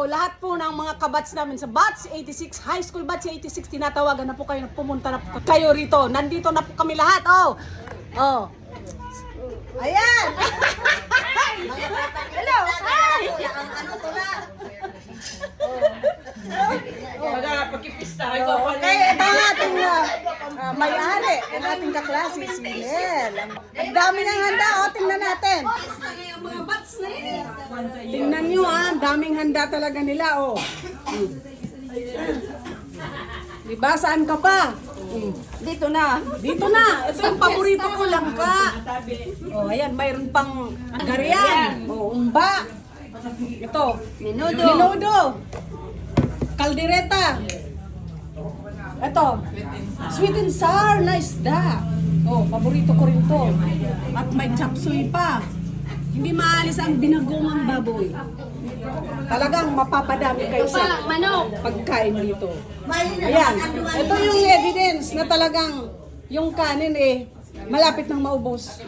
Oh, lahat po ng mga kabats namin sa Batch 86, High School Batch 86, tinatawagan na po kayo na pumunta na po kayo rito. Nandito na po kami lahat. Oh. Oh. Ayan. Hello. Hi. Okay, ito ang ating may-ari, ang ating kaklase, si Nel. Ang dami ng handa, tingnan natin. Tingnan nyo ang daming handa talaga nila, Diba, saan ka pa? Dito na. Dito na, ito yung paborito ko, langka. Ayan, mayroon pang garian, umba. Ito, menudo. Kaldereta. Ito, sweet and sour na isda. Paborito ko rin to. At may chapsuy pa. Hindi maalis ang binagong baboy. Talagang mapapadami kayo sa pagkain dito. Ayan, ito yung evidence na talagang yung kanin malapit nang maubos.